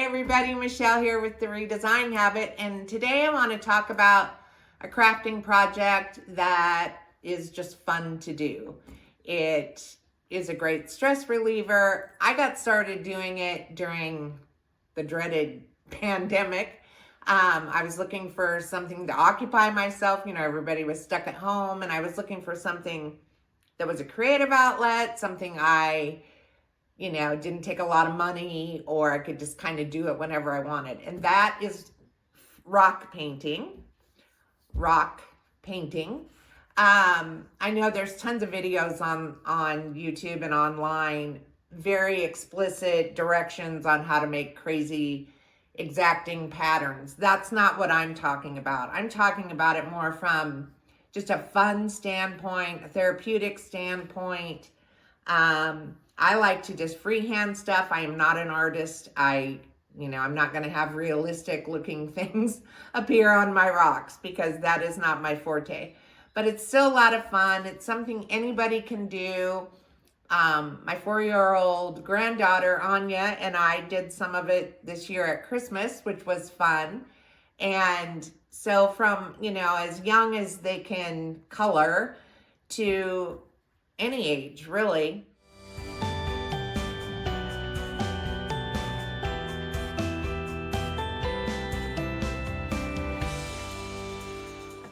everybody, Michelle here with The Redesign Habit, and today I want to talk about a crafting project that is just fun to do. It is a great stress reliever. I got started doing it during the dreaded pandemic. I was looking for something to occupy myself. You know, everybody was stuck at home, and I was looking for something that was a creative outlet, something I didn't take a lot of money, or I could just kind of do it whenever I wanted. And that is rock painting. I know there's tons of videos on YouTube and online, very explicit directions on how to make crazy exacting patterns. That's not what I'm talking about. I'm talking about it more from just a fun standpoint, a therapeutic standpoint. I like to just freehand stuff. I am not an artist. I'm not going to have realistic looking things appear on my rocks because that is not my forte. But it's still a lot of fun. It's something anybody can do. My 4-year-old granddaughter, Anya, and I did some of it this year at Christmas, which was fun. And so from, as young as they can color to any age, really.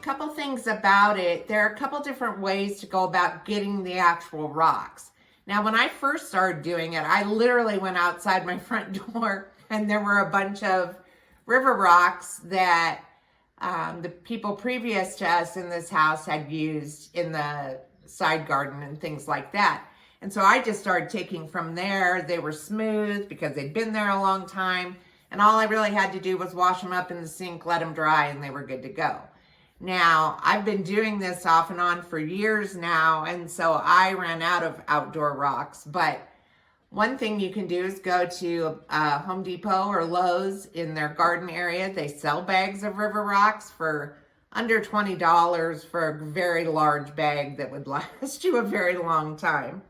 Couple things about it. There are a couple different ways to go about getting the actual rocks. Now, when I first started doing it, I literally went outside my front door and there were a bunch of river rocks that the people previous to us in this house had used in the side garden and things like that. And so I just started taking from there. They were smooth because they'd been there a long time. And all I really had to do was wash them up in the sink, let them dry, and they were good to go. Now, I've been doing this off and on for years now, and so I ran out of outdoor rocks. But one thing you can do is go to Home Depot or Lowe's in their garden area. They sell bags of river rocks for under $20 for a very large bag that would last you a very long time.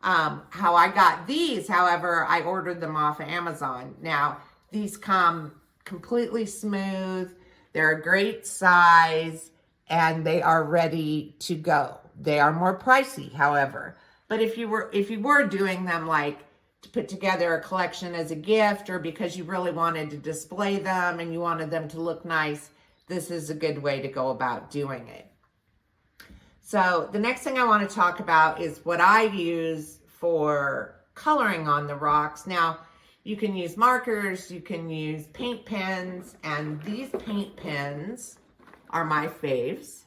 How I got these, however, I ordered them off of Amazon. Now, these come completely smooth. They're a great size, and they are ready to go. They are more pricey, however. But if you were doing them like to put together a collection as a gift, or because you really wanted to display them and you wanted them to look nice, this is a good way to go about doing it. So the next thing I want to talk about is what I use for coloring on the rocks. Now, you can use markers, you can use paint pens, and these paint pens are my faves.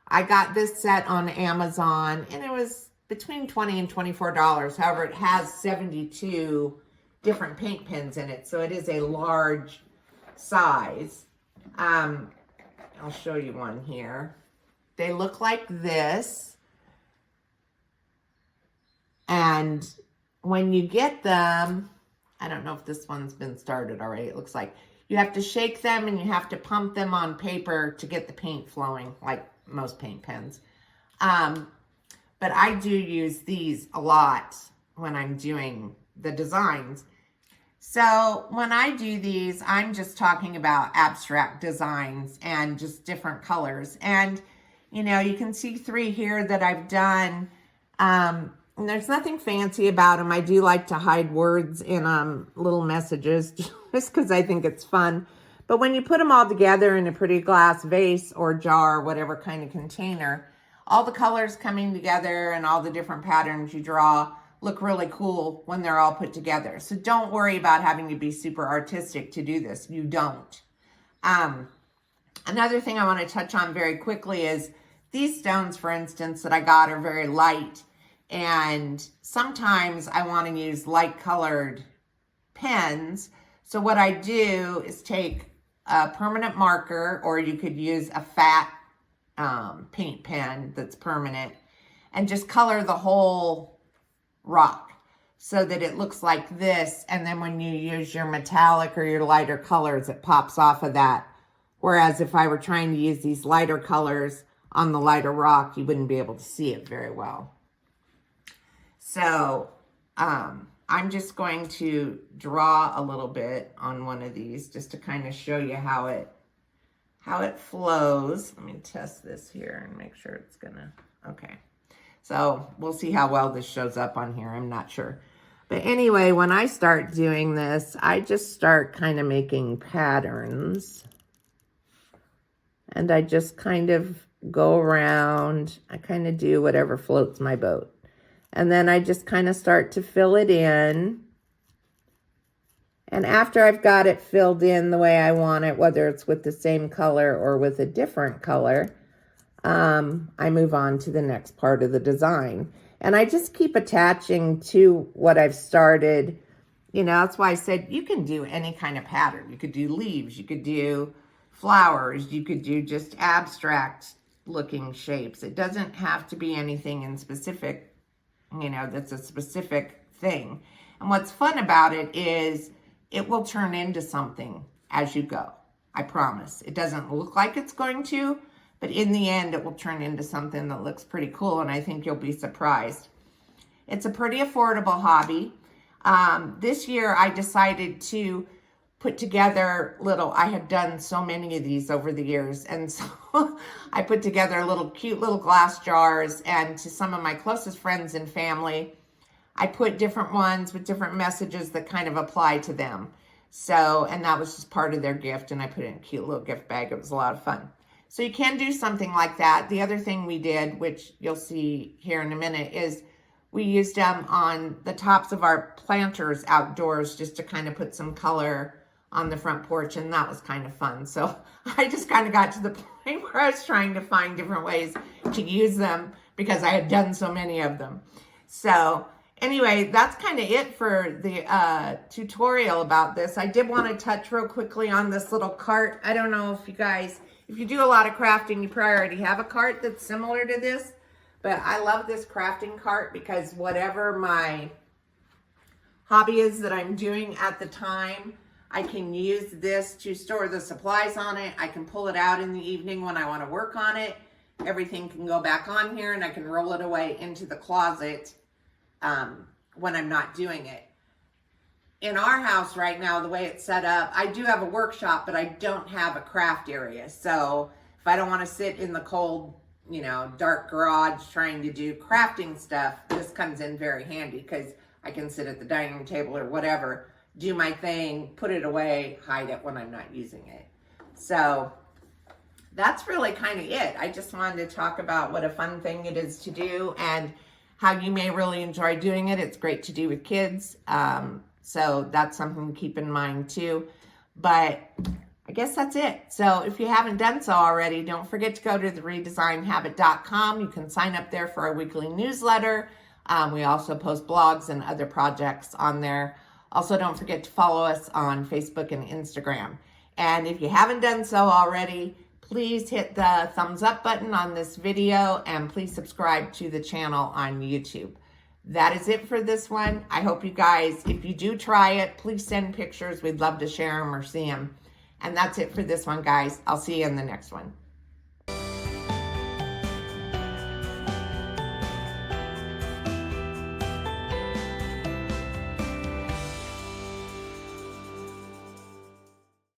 I got this set on Amazon, and it was between $20 and $24. However, it has 72 different paint pens in it, so it is a large size. I'll show you one here. They look like this, and when you get them, I don't know if this one's been started already. It looks like you have to shake them and you have to pump them on paper to get the paint flowing, like most paint pens. But I do use these a lot when I'm doing the designs. So when I do these, I'm just talking about abstract designs and just different colors. And, you can see 3 here that I've done. And there's nothing fancy about them. I do like to hide words in little messages just because I think it's fun. But when you put them all together in a pretty glass vase or jar, whatever kind of container, all the colors coming together and all the different patterns you draw look really cool when they're all put together. So don't worry about having to be super artistic to do this. You don't. Another thing I want to touch on very quickly is these stones, for instance, that I got are very light. And sometimes I want to use light colored pens. So what I do is take a permanent marker, or you could use a fat paint pen that's permanent, and just color the whole rock so that it looks like this. And then when you use your metallic or your lighter colors, it pops off of that. Whereas if I were trying to use these lighter colors on the lighter rock, you wouldn't be able to see it very well. So I'm just going to draw a little bit on one of these just to kind of show you how it flows. Let me test this here and make sure it's gonna, okay. So we'll see how well this shows up on here. I'm not sure. But anyway, when I start doing this, I just start kind of making patterns. And I just kind of go around. I kind of do whatever floats my boat. And then I just kind of start to fill it in. And after I've got it filled in the way I want it, whether it's with the same color or with a different color, I move on to the next part of the design. And I just keep attaching to what I've started. You know, that's why I said you can do any kind of pattern. You could do leaves, you could do flowers, you could do just abstract looking shapes. It doesn't have to be anything in specific, you know, that's a specific thing. And what's fun about it is it will turn into something as you go. I promise. It doesn't look like it's going to, but in the end, it will turn into something that looks pretty cool, and I think you'll be surprised. It's a pretty affordable hobby. This year, I decided to put together I have done so many of these over the years, and so I put together cute little glass jars, and to some of my closest friends and family, I put different ones with different messages that kind of apply to them. So, and that was just part of their gift, and I put it in a cute little gift bag. It was a lot of fun. So you can do something like that. The other thing we did, which you'll see here in a minute, is we used them on the tops of our planters outdoors just to kind of put some color on the front porch, and that was kind of fun. So I just kind of got to the point where I was trying to find different ways to use them because I had done so many of them. So anyway, that's kind of it for the tutorial about this. I did want to touch real quickly on this little cart. I don't know if you guys, if you do a lot of crafting, you probably already have a cart that's similar to this. But I love this crafting cart because whatever my hobby is that I'm doing at the time, I can use this to store the supplies on it. I can pull it out in the evening when I want to work on it. Everything can go back on here, and I can roll it away into the closet when I'm not doing it. In our house right now, the way it's set up, I do have a workshop, but I don't have a craft area. So if I don't want to sit in the cold, you know, dark garage trying to do crafting stuff, this comes in very handy because I can sit at the dining table or whatever, do my thing, put it away, hide it when I'm not using it. So that's really kind of it. I just wanted to talk about what a fun thing it is to do and how you may really enjoy doing it. It's great to do with kids. So that's something to keep in mind too. But I guess that's it. So if you haven't done so already, don't forget to go to theredesignhabit.com. You can sign up there for our weekly newsletter. We also post blogs and other projects on there. Also, don't forget to follow us on Facebook and Instagram. And if you haven't done so already, please hit the thumbs up button on this video and please subscribe to the channel on YouTube. That is it for this one. I hope you guys, if you do try it, please send pictures. We'd love to share them or see them. And that's it for this one, guys. I'll see you in the next one.